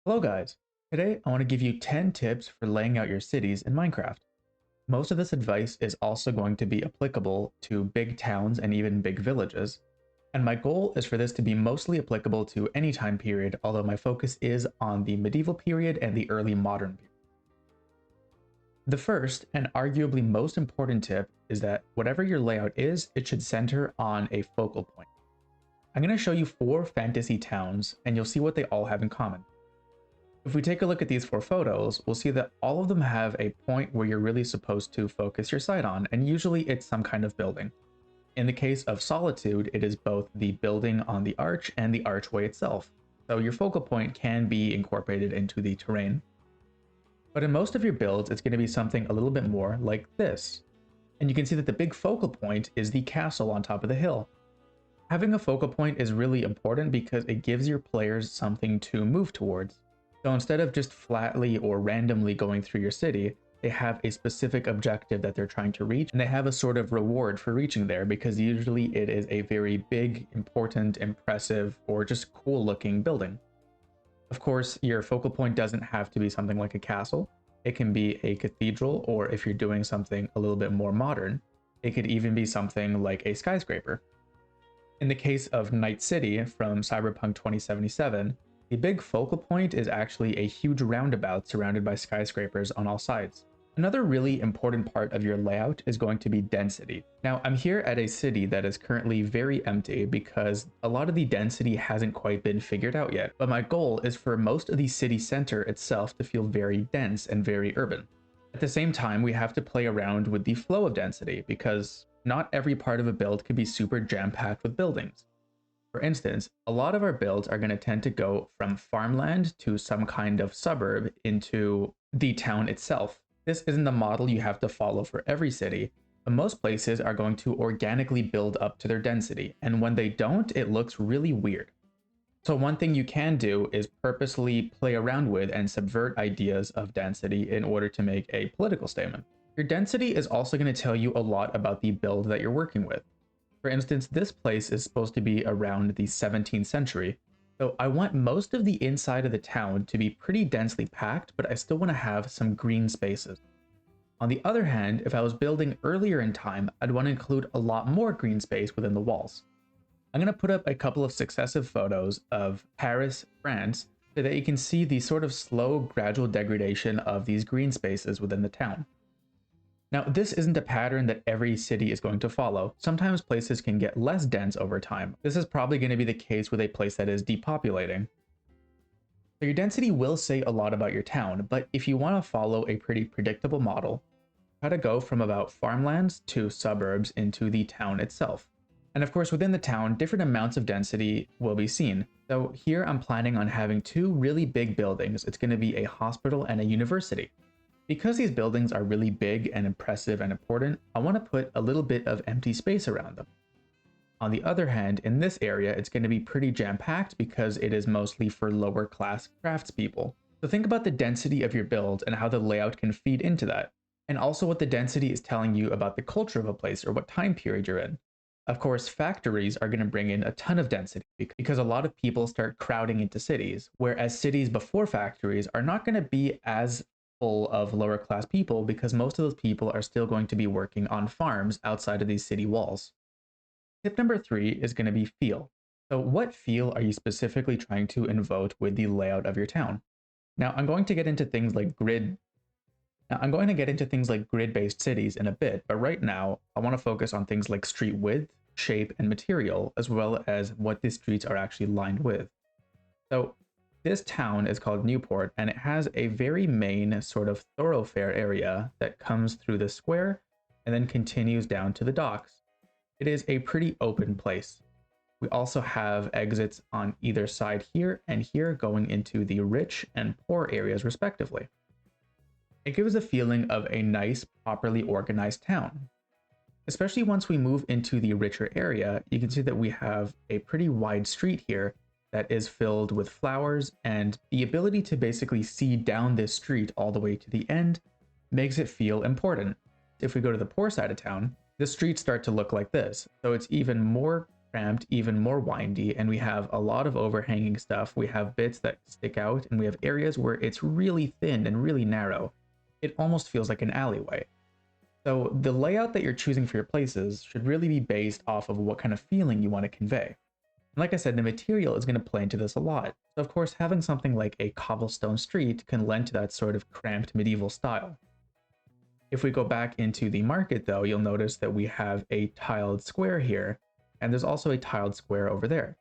Hello guys, today I want to give you 10 tips for laying out your cities in Minecraft. Most of this advice is also going to be applicable to big towns and even big villages, and my goal is for this to be mostly applicable to any time period, although my focus is on the medieval period and the early modern period. The first and arguably most important tip is that whatever your layout is, it should center on a focal point. I'm going to show you 4 fantasy towns and you'll see what they all have in common. If we take a look at these 4 photos, we'll see that all of them have a point where you're really supposed to focus your sight on, and usually it's some kind of building. In the case of Solitude, it is both the building on the arch and the archway itself, so your focal point can be incorporated into the terrain. But in most of your builds, it's going to be something a little bit more like this. And you can see that the big focal point is the castle on top of the hill. Having a focal point is really important because it gives your players something to move towards. So instead of just flatly or randomly going through your city, they have a specific objective that they're trying to reach, and they have a sort of reward for reaching there because usually it is a very big, important, impressive, or just cool looking building. Of course, your focal point doesn't have to be something like a castle. It can be a cathedral, or if you're doing something a little bit more modern, it could even be something like a skyscraper. In the case of Night City from Cyberpunk 2077, the big focal point is actually a huge roundabout surrounded by skyscrapers on all sides. Another really important part of your layout is going to be density. Now, I'm here at a city that is currently very empty because a lot of the density hasn't quite been figured out yet, but my goal is for most of the city center itself to feel very dense and very urban. At the same time, we have to play around with the flow of density because not every part of a build can be super jam-packed with buildings. For instance, a lot of our builds are going to tend to go from farmland to some kind of suburb into the town itself. This isn't the model you have to follow for every city, but most places are going to organically build up to their density, and when they don't, it looks really weird. So one thing you can do is purposely play around with and subvert ideas of density in order to make a political statement. Your density is also going to tell you a lot about the build that you're working with. For instance, this place is supposed to be around the 17th century, so I want most of the inside of the town to be pretty densely packed, but I still want to have some green spaces. On the other hand, if I was building earlier in time, I'd want to include a lot more green space within the walls. I'm going to put up a couple of successive photos of Paris, France, so that you can see the sort of slow, gradual degradation of these green spaces within the town. Now, this isn't a pattern that every city is going to follow. Sometimes places can get less dense over time. This is probably going to be the case with a place that is depopulating. So your density will say a lot about your town, but if you want to follow a pretty predictable model, try to go from about farmlands to suburbs into the town itself. And of course, within the town, different amounts of density will be seen. So here I'm planning on having 2 really big buildings. It's going to be a hospital and a university. Because these buildings are really big and impressive and important, I want to put a little bit of empty space around them. On the other hand, in this area, it's going to be pretty jam-packed because it is mostly for lower class craftspeople. So think about the density of your build and how the layout can feed into that, and also what the density is telling you about the culture of a place or what time period you're in. Of course, factories are going to bring in a ton of density because a lot of people start crowding into cities, whereas cities before factories are not going to be as full of lower class people because most of those people are still going to be working on farms outside of these city walls. Tip number 3 is going to be feel. So what feel are you specifically trying to invoke with the layout of your town? Now I'm going to get into things like grid-based cities in a bit, but right now I want to focus on things like street width, shape, and material, as well as what the streets are actually lined with. So this town is called Newport, and it has a very main sort of thoroughfare area that comes through the square and then continues down to the docks. It is a pretty open place. We also have exits on either side here and here going into the rich and poor areas respectively. It gives a feeling of a nice, properly organized town. Especially once we move into the richer area, you can see that we have a pretty wide street here that is filled with flowers, and the ability to basically see down this street all the way to the end makes it feel important. If we go to the poor side of town, the streets start to look like this, so it's even more cramped, even more windy, and we have a lot of overhanging stuff. We have bits that stick out, and we have areas where it's really thin and really narrow. It almost feels like an alleyway. So the layout that you're choosing for your places should really be based off of what kind of feeling you want to convey. And like I said, the material is going to play into this a lot. So of course, having something like a cobblestone street can lend to that sort of cramped medieval style. If we go back into the market though, you'll notice that we have a tiled square here, and there's also a tiled square over there.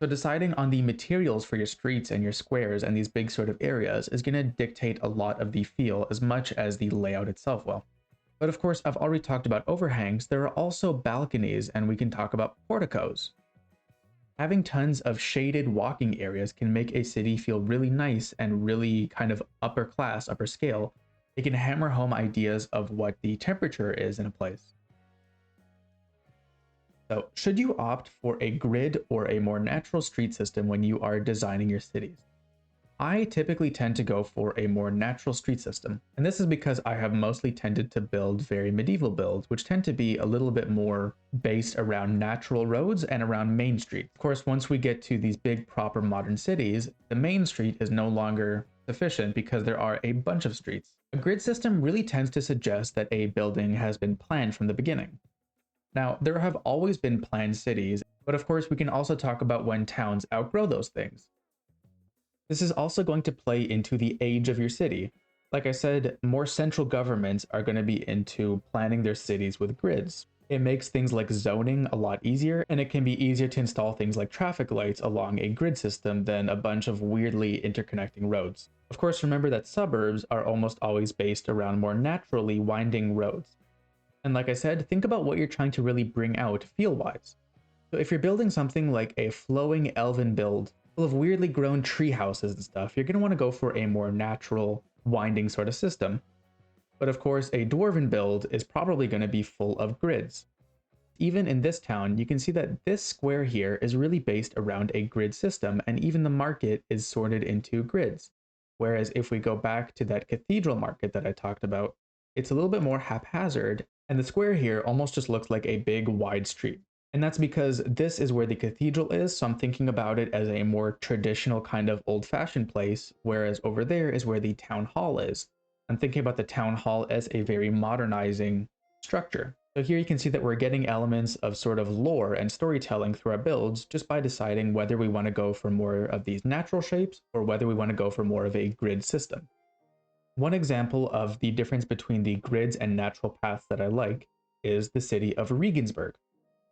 So deciding on the materials for your streets and your squares and these big sort of areas is going to dictate a lot of the feel as much as the layout itself will. But of course, I've already talked about overhangs. There are also balconies, and we can talk about porticos. Having tons of shaded walking areas can make a city feel really nice and really kind of upper class, upper scale. It can hammer home ideas of what the temperature is in a place. So, should you opt for a grid or a more natural street system when you are designing your cities? I typically tend to go for a more natural street system, and this is because I have mostly tended to build very medieval builds, which tend to be a little bit more based around natural roads and around Main Street. Of course, once we get to these big proper modern cities, the Main Street is no longer sufficient because there are a bunch of streets. A grid system really tends to suggest that a building has been planned from the beginning. Now, there have always been planned cities, but of course we can also talk about when towns outgrow those things. This is also going to play into the age of your city. Like I said, more central governments are going to be into planning their cities with grids. It makes things like zoning a lot easier, and it can be easier to install things like traffic lights along a grid system than a bunch of weirdly interconnecting roads. Of course, remember that suburbs are almost always based around more naturally winding roads. And like I said, think about what you're trying to really bring out feel-wise. So if you're building something like a flowing elven build full of weirdly grown tree houses and stuff, you're going to want to go for a more natural, winding sort of system. But of course, a dwarven build is probably going to be full of grids. Even in this town, you can see that this square here is really based around a grid system, and even the market is sorted into grids. Whereas if we go back to that cathedral market that I talked about, it's a little bit more haphazard, and the square here almost just looks like a big wide street. And that's because this is where the cathedral is, so I'm thinking about it as a more traditional kind of old-fashioned place, whereas over there is where the town hall is. I'm thinking about the town hall as a very modernizing structure. So here you can see that we're getting elements of sort of lore and storytelling through our builds just by deciding whether we want to go for more of these natural shapes or whether we want to go for more of a grid system. One example of the difference between the grids and natural paths that I like is the city of Regensburg.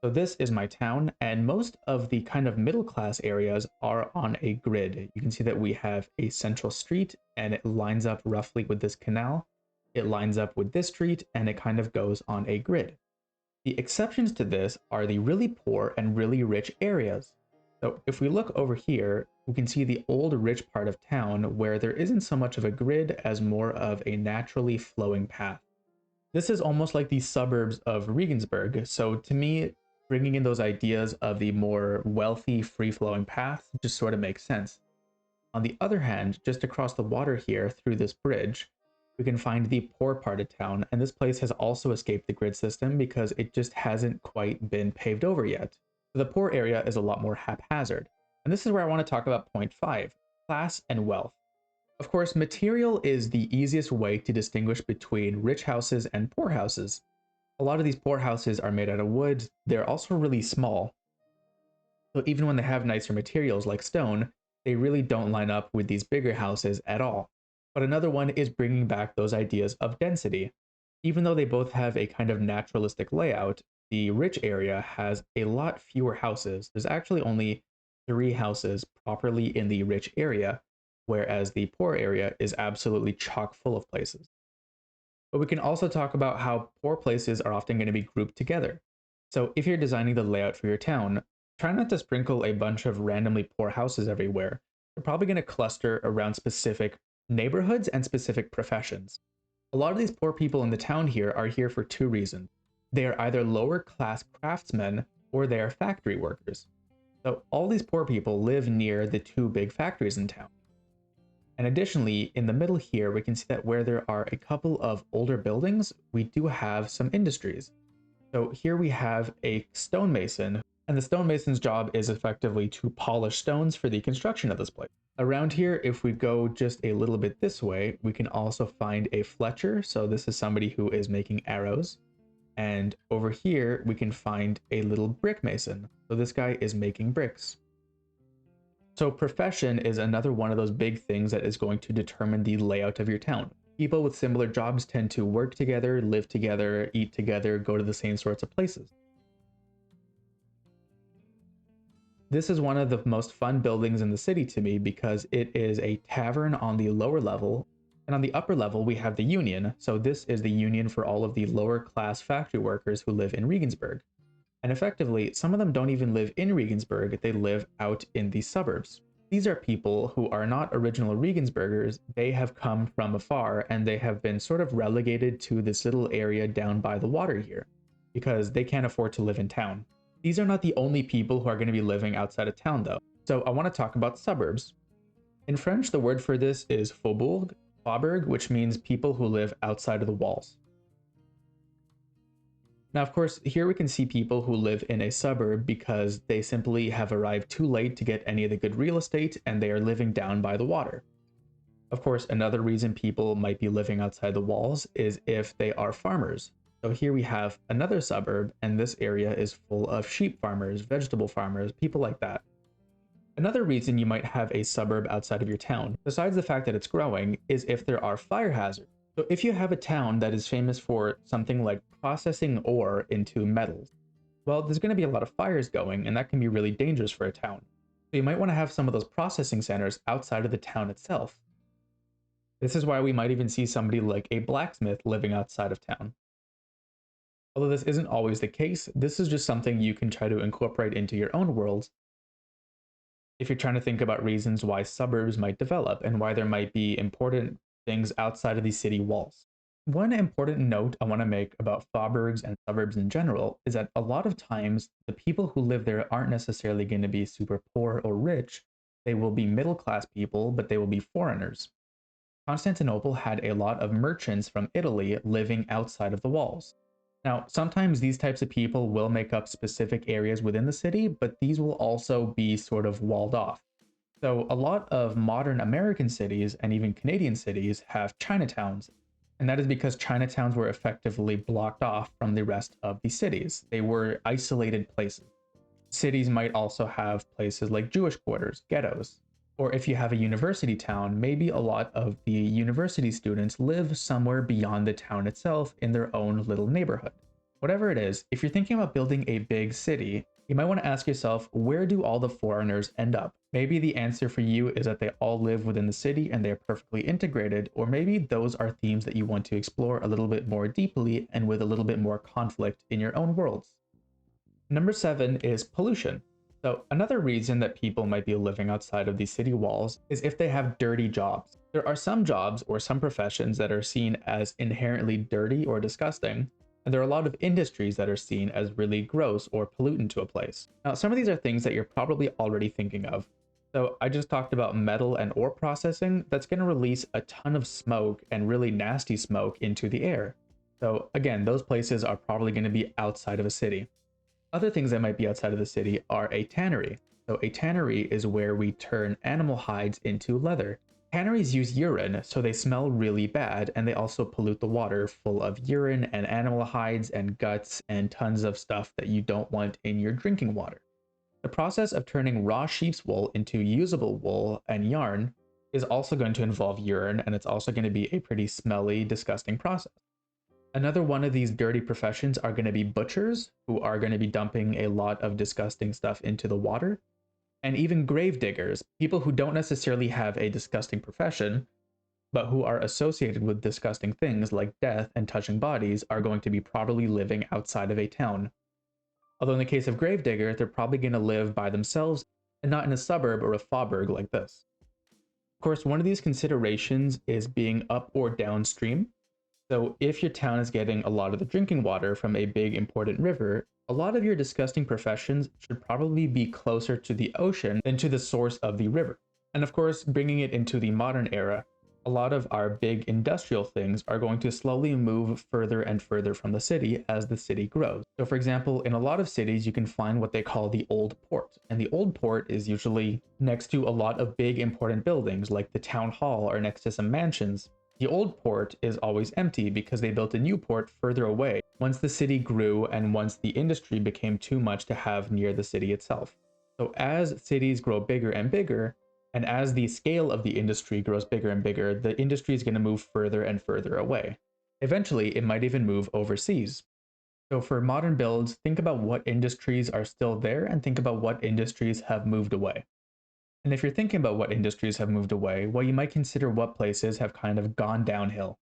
So this is my town, and most of the kind of middle class areas are on a grid. You can see that we have a central street, and it lines up roughly with this canal. It lines up with this street, and it kind of goes on a grid. The exceptions to this are the really poor and really rich areas. So if we look over here, we can see the old rich part of town where there isn't so much of a grid as more of a naturally flowing path. This is almost like the suburbs of Regensburg, so to me, bringing in those ideas of the more wealthy, free-flowing paths just sort of makes sense. On the other hand, just across the water here through this bridge, we can find the poor part of town, and this place has also escaped the grid system because it just hasn't quite been paved over yet. So the poor area is a lot more haphazard. And this is where I want to talk about point 5, class and wealth. Of course, material is the easiest way to distinguish between rich houses and poor houses. A lot of these poor houses are made out of wood. They're also really small. So even when they have nicer materials like stone, they really don't line up with these bigger houses at all. But another one is bringing back those ideas of density. Even though they both have a kind of naturalistic layout, the rich area has a lot fewer houses. There's actually only 3 houses properly in the rich area, whereas the poor area is absolutely chock full of places. But we can also talk about how poor places are often going to be grouped together. So if you're designing the layout for your town, try not to sprinkle a bunch of randomly poor houses everywhere. They're probably going to cluster around specific neighborhoods and specific professions. A lot of these poor people in the town here are here for 2 reasons. They are either lower class craftsmen or they are factory workers. So all these poor people live near the 2 big factories in town. And additionally, in the middle here, we can see that where there are a couple of older buildings, we do have some industries. So here we have a stonemason And the stonemason's job is effectively to polish stones for the construction of this place. Around here, if we go just a little bit this way, we can also find a fletcher. So this is somebody who is making arrows. And over here, we can find a little brick mason. So this guy is making bricks. So profession is another one of those big things that is going to determine the layout of your town. People with similar jobs tend to work together, live together, eat together, go to the same sorts of places. This is one of the most fun buildings in the city to me because it is a tavern on the lower level, and on the upper level we have the union. So this is the union for all of the lower class factory workers who live in Regensburg. And effectively, some of them don't even live in Regensburg, they live out in the suburbs. These are people who are not original Regensburgers, they have come from afar and they have been sort of relegated to this little area down by the water here because they can't afford to live in town. These are not the only people who are going to be living outside of town though. So I want to talk about suburbs. In French, the word for this is faubourg, which means people who live outside of the walls. Now, of course, here we can see people who live in a suburb because they simply have arrived too late to get any of the good real estate and they are living down by the water. Of course, another reason people might be living outside the walls is if they are farmers. So here we have another suburb, and this area is full of sheep farmers, vegetable farmers, people like that. Another reason you might have a suburb outside of your town, besides the fact that it's growing, is if there are fire hazards. So if you have a town that is famous for something like processing ore into metals, well, there's going to be a lot of fires going, and that can be really dangerous for a town. So you might want to have some of those processing centers outside of the town itself. This is why we might even see somebody like a blacksmith living outside of town. Although this isn't always the case, this is just something you can try to incorporate into your own worlds if you're trying to think about reasons why suburbs might develop and why there might be important things outside of the city walls. One important note I want to make about faubourgs and suburbs in general is that a lot of times the people who live there aren't necessarily going to be super poor or rich. They will be middle class people, but they will be foreigners. Constantinople had a lot of merchants from Italy living outside of the walls. Now, sometimes these types of people will make up specific areas within the city, but these will also be sort of walled off. So a lot of modern American cities and even Canadian cities have Chinatowns, and that is because Chinatowns were effectively blocked off from the rest of the cities. They were isolated places. Cities might also have places like Jewish quarters, ghettos, or if you have a university town, maybe a lot of the university students live somewhere beyond the town itself in their own little neighborhood. Whatever it is, if you're thinking about building a big city, you might want to ask yourself, where do all the foreigners end up? Maybe the answer for you is that they all live within the city and they're perfectly integrated, or maybe those are themes that you want to explore a little bit more deeply and with a little bit more conflict in your own worlds. Number 7 is pollution. So another reason that people might be living outside of these city walls is if they have dirty jobs. There are some jobs or some professions that are seen as inherently dirty or disgusting, and there are a lot of industries that are seen as really gross or pollutant to a place. Now, some of these are things that you're probably already thinking of. So I just talked about metal and ore processing. That's going to release a ton of smoke and really nasty smoke into the air. So again, those places are probably going to be outside of a city. Other things that might be outside of the city are a tannery. So a tannery is where we turn animal hides into leather. Tanneries use urine, so they smell really bad, and they also pollute the water full of urine and animal hides and guts and tons of stuff that you don't want in your drinking water. The process of turning raw sheep's wool into usable wool and yarn is also going to involve urine, and it's also going to be a pretty smelly, disgusting process. Another one of these dirty professions are going to be butchers, who are going to be dumping a lot of disgusting stuff into the water. And even grave diggers, people who don't necessarily have a disgusting profession, but who are associated with disgusting things like death and touching bodies, are going to be probably living outside of a town. Although in the case of gravedigger, they're probably going to live by themselves and not in a suburb or a faubourg like this. Of course, one of these considerations is being up or downstream. So if your town is getting a lot of the drinking water from a big important river, a lot of your disgusting professions should probably be closer to the ocean than to the source of the river. And of course, bringing it into the modern era, A lot of our big industrial things are going to slowly move further and further from the city as the city grows. So, for example, in a lot of cities, you can find what they call the Old Port. And the Old Port is usually next to a lot of big important buildings like the town hall or next to some mansions. The Old Port is always empty because they built a new port further away once the city grew and once the industry became too much to have near the city itself. So, as cities grow bigger and bigger, and as the scale of the industry grows bigger and bigger, the industry is going to move further and further away. Eventually, it might even move overseas. So for modern builds, think about what industries are still there and think about what industries have moved away. And if you're thinking about what industries have moved away, well, you might consider what places have kind of gone downhill.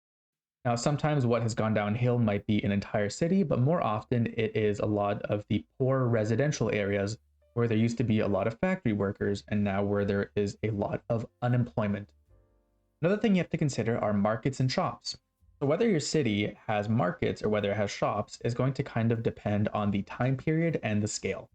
Now, sometimes what has gone downhill might be an entire city, but more often it is a lot of the poor residential areas where there used to be a lot of factory workers and now where there is a lot of unemployment. Another thing you have to consider are markets and shops. So whether your city has markets or whether it has shops is going to kind of depend on the time period and the scale.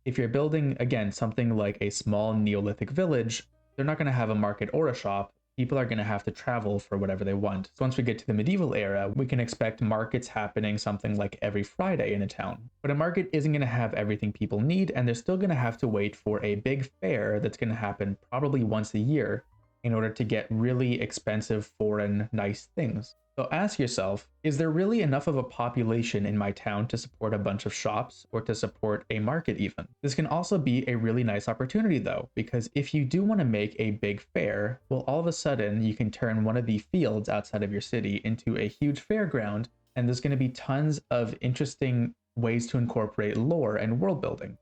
If you're building, again, something like a small Neolithic village, they're not going to have a market or a shop. People are going to have to travel for whatever they want. So once we get to the medieval era, we can expect markets happening something like every Friday in a town. But a market isn't going to have everything people need, and they're still going to have to wait for a big fair that's going to happen probably once a year in order to get really expensive foreign nice things. So ask yourself, is there really enough of a population in my town to support a bunch of shops or to support a market even? This can also be a really nice opportunity though, because if you do want to make a big fair, well, all of a sudden you can turn one of the fields outside of your city into a huge fairground, and there's going to be tons of interesting ways to incorporate lore and world building.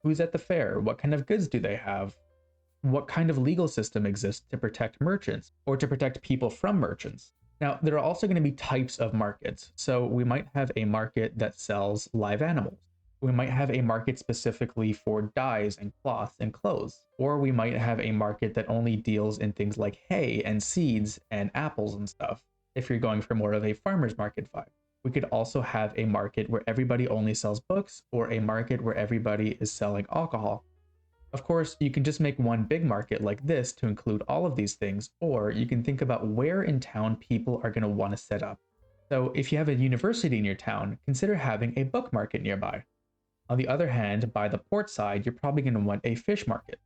Who's at the fair? What kind of goods do they have? What kind of legal system exists to protect merchants or to protect people from merchants? Now, there are also going to be types of markets. So we might have a market that sells live animals. We might have a market specifically for dyes and cloths and clothes. Or we might have a market that only deals in things like hay and seeds and apples and stuff, if you're going for more of a farmer's market vibe. We could also have a market where everybody only sells books, or a market where everybody is selling alcohol. Of course, you can just make one big market like this to include all of these things, or you can think about where in town people are going to want to set up. So if you have a university in your town, consider having a book market nearby. On the other hand, by the port side, you're probably going to want a fish market.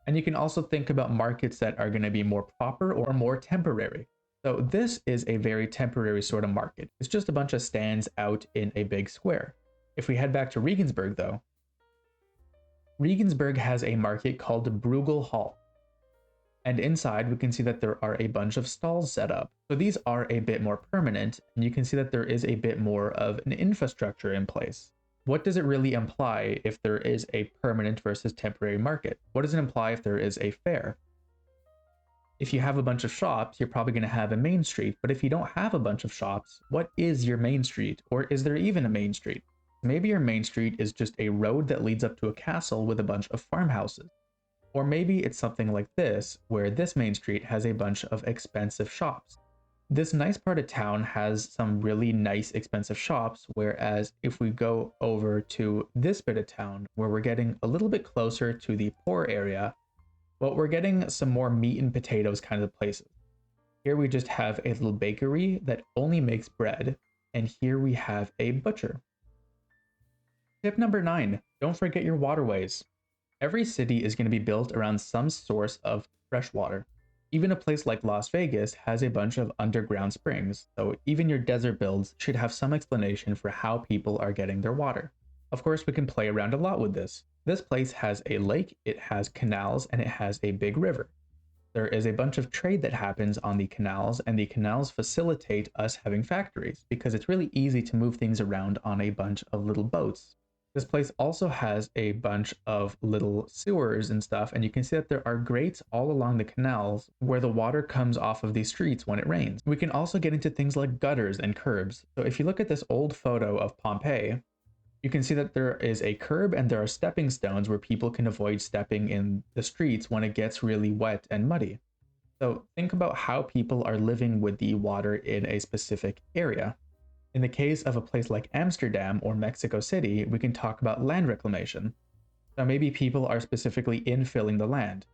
And you can also think about markets that are going to be more proper or more temporary. So this is a very temporary sort of market. It's just a bunch of stands out in a big square. If we head back to Regensburg though, Regensburg has a market called Bruegel Hall. And inside we can see that there are a bunch of stalls set up. So these are a bit more permanent, and you can see that there is a bit more of an infrastructure in place. What does it really imply if there is a permanent versus temporary market? What does it imply if there is a fair? If you have a bunch of shops, you're probably going to have a main street, but if you don't have a bunch of shops, what is your main street? Or is there even a main street? Maybe your main street is just a road that leads up to a castle with a bunch of farmhouses. Or maybe it's something like this, where this main street has a bunch of expensive shops. This nice part of town has some really nice expensive shops, whereas if we go over to this bit of town, where we're getting a little bit closer to the poor area, well, we're getting some more meat and potatoes kind of places. Here we just have a little bakery that only makes bread, and here we have a butcher. Tip number 9, don't forget your waterways. Every city is going to be built around some source of fresh water. Even a place like Las Vegas has a bunch of underground springs, so even your desert builds should have some explanation for how people are getting their water. Of course, we can play around a lot with this. This place has a lake, it has canals, and it has a big river. There is a bunch of trade that happens on the canals, and the canals facilitate us having factories because it's really easy to move things around on a bunch of little boats. This place also has a bunch of little sewers and stuff, and you can see that there are grates all along the canals where the water comes off of these streets when it rains. We can also get into things like gutters and curbs. So if you look at this old photo of Pompeii, you can see that there is a curb and there are stepping stones where people can avoid stepping in the streets when it gets really wet and muddy. So think about how people are living with the water in a specific area. In the case of a place like Amsterdam or Mexico City, we can talk about land reclamation. So maybe people are specifically infilling the land.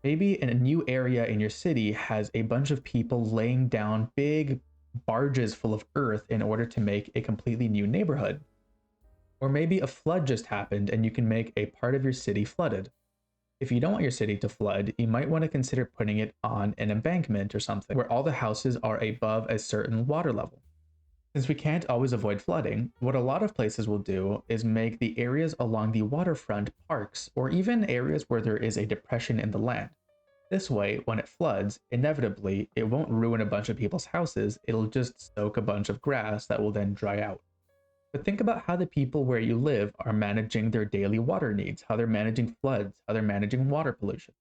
Maybe in a new area in your city has a bunch of people laying down big barges full of earth in order to make a completely new neighborhood. Or maybe a flood just happened and you can make a part of your city flooded. If you don't want your city to flood, you might want to consider putting it on an embankment or something where all the houses are above a certain water level. Since we can't always avoid flooding, what a lot of places will do is make the areas along the waterfront parks or even areas where there is a depression in the land. This way, when it floods, inevitably, it won't ruin a bunch of people's houses, it'll just soak a bunch of grass that will then dry out. But think about how the people where you live are managing their daily water needs, how they're managing floods, how they're managing water pollution.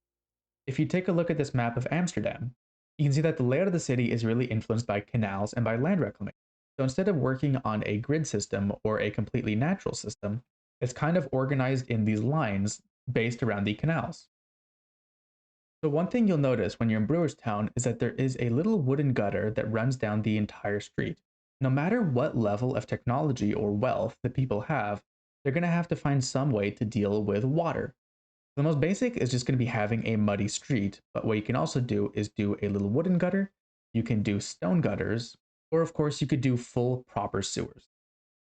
If you take a look at this map of Amsterdam, you can see that the layout of the city is really influenced by canals and by land reclamation. So instead of working on a grid system or a completely natural system, it's kind of organized in these lines based around the canals. So one thing you'll notice when you're in Brewerstown is that there is a little wooden gutter that runs down the entire street. No matter what level of technology or wealth that people have, they're going to have to find some way to deal with water. The most basic is just going to be having a muddy street, but what you can also do is do a little wooden gutter, you can do stone gutters, or of course you could do full proper sewers.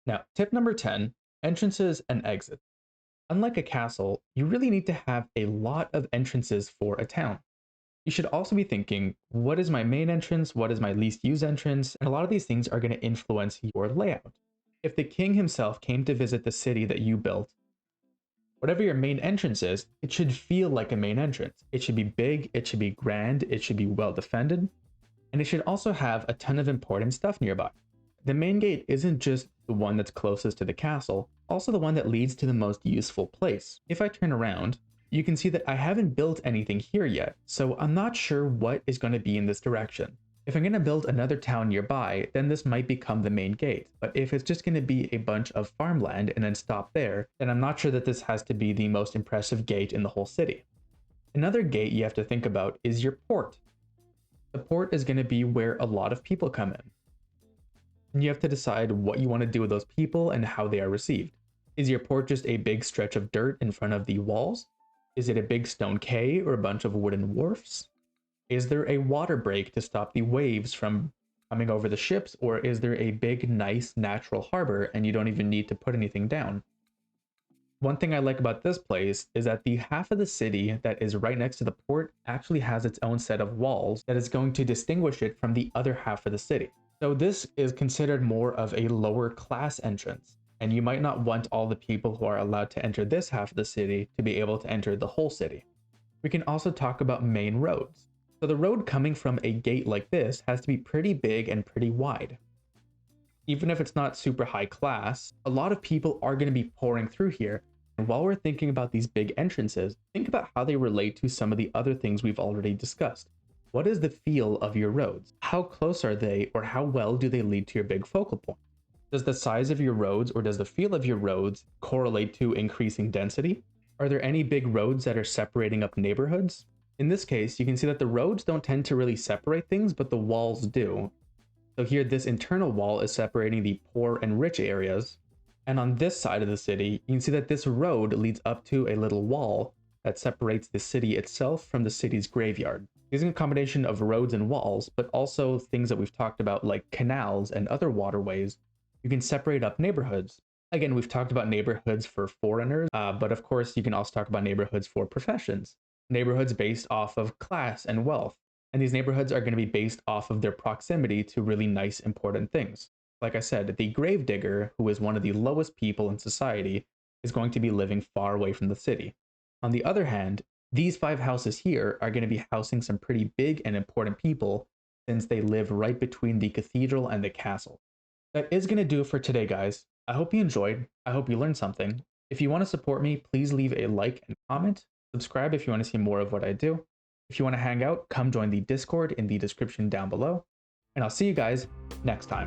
Now, tip number 10, entrances and exits. Unlike a castle, you really need to have a lot of entrances for a town. You should also be thinking, what is my main entrance? What is my least used entrance? And a lot of these things are going to influence your layout. If the king himself came to visit the city that you built, whatever your main entrance is, it should feel like a main entrance. It should be big, it should be grand, it should be well defended, and it should also have a ton of important stuff nearby. The main gate isn't just the one that's closest to the castle, also the one that leads to the most useful place. If I turn around, you can see that I haven't built anything here yet, so I'm not sure what is going to be in this direction. If I'm going to build another town nearby, then this might become the main gate, but if it's just going to be a bunch of farmland and then stop there, then I'm not sure that this has to be the most impressive gate in the whole city. Another gate you have to think about is your port. The port is going to be where a lot of people come in. And you have to decide what you want to do with those people and how they are received. Is your port just a big stretch of dirt in front of the walls? Is it a big stone quay or a bunch of wooden wharfs? Is there a water break to stop the waves from coming over the ships, or is there a big, nice, natural harbor and you don't even need to put anything down? One thing I like about this place is that the half of the city that is right next to the port actually has its own set of walls that is going to distinguish it from the other half of the city. So this is considered more of a lower class entrance, and you might not want all the people who are allowed to enter this half of the city to be able to enter the whole city. We can also talk about main roads. So the road coming from a gate like this has to be pretty big and pretty wide. Even if it's not super high class, a lot of people are going to be pouring through here. And while we're thinking about these big entrances, think about how they relate to some of the other things we've already discussed. What is the feel of your roads? How close are they, or how well do they lead to your big focal point? Does the size of your roads or does the feel of your roads correlate to increasing density? Are there any big roads that are separating up neighborhoods? In this case, you can see that the roads don't tend to really separate things, but the walls do. So here, this internal wall is separating the poor and rich areas. And on this side of the city, you can see that this road leads up to a little wall that separates the city itself from the city's graveyard. Using a combination of roads and walls, but also things that we've talked about like canals and other waterways, you can separate up neighborhoods. Again, we've talked about neighborhoods for foreigners, but of course you can also talk about neighborhoods for professions. Neighborhoods based off of class and wealth. And these neighborhoods are going to be based off of their proximity to really nice, important things. Like I said, the gravedigger, who is one of the lowest people in society, is going to be living far away from the city. On the other hand, these 5 houses here are going to be housing some pretty big and important people since they live right between the cathedral and the castle. That is going to do it for today, guys. I hope you enjoyed. I hope you learned something. If you want to support me, please leave a like and comment. Subscribe if you want to see more of what I do. If you want to hang out, come join the Discord in the description down below. And I'll see you guys next time.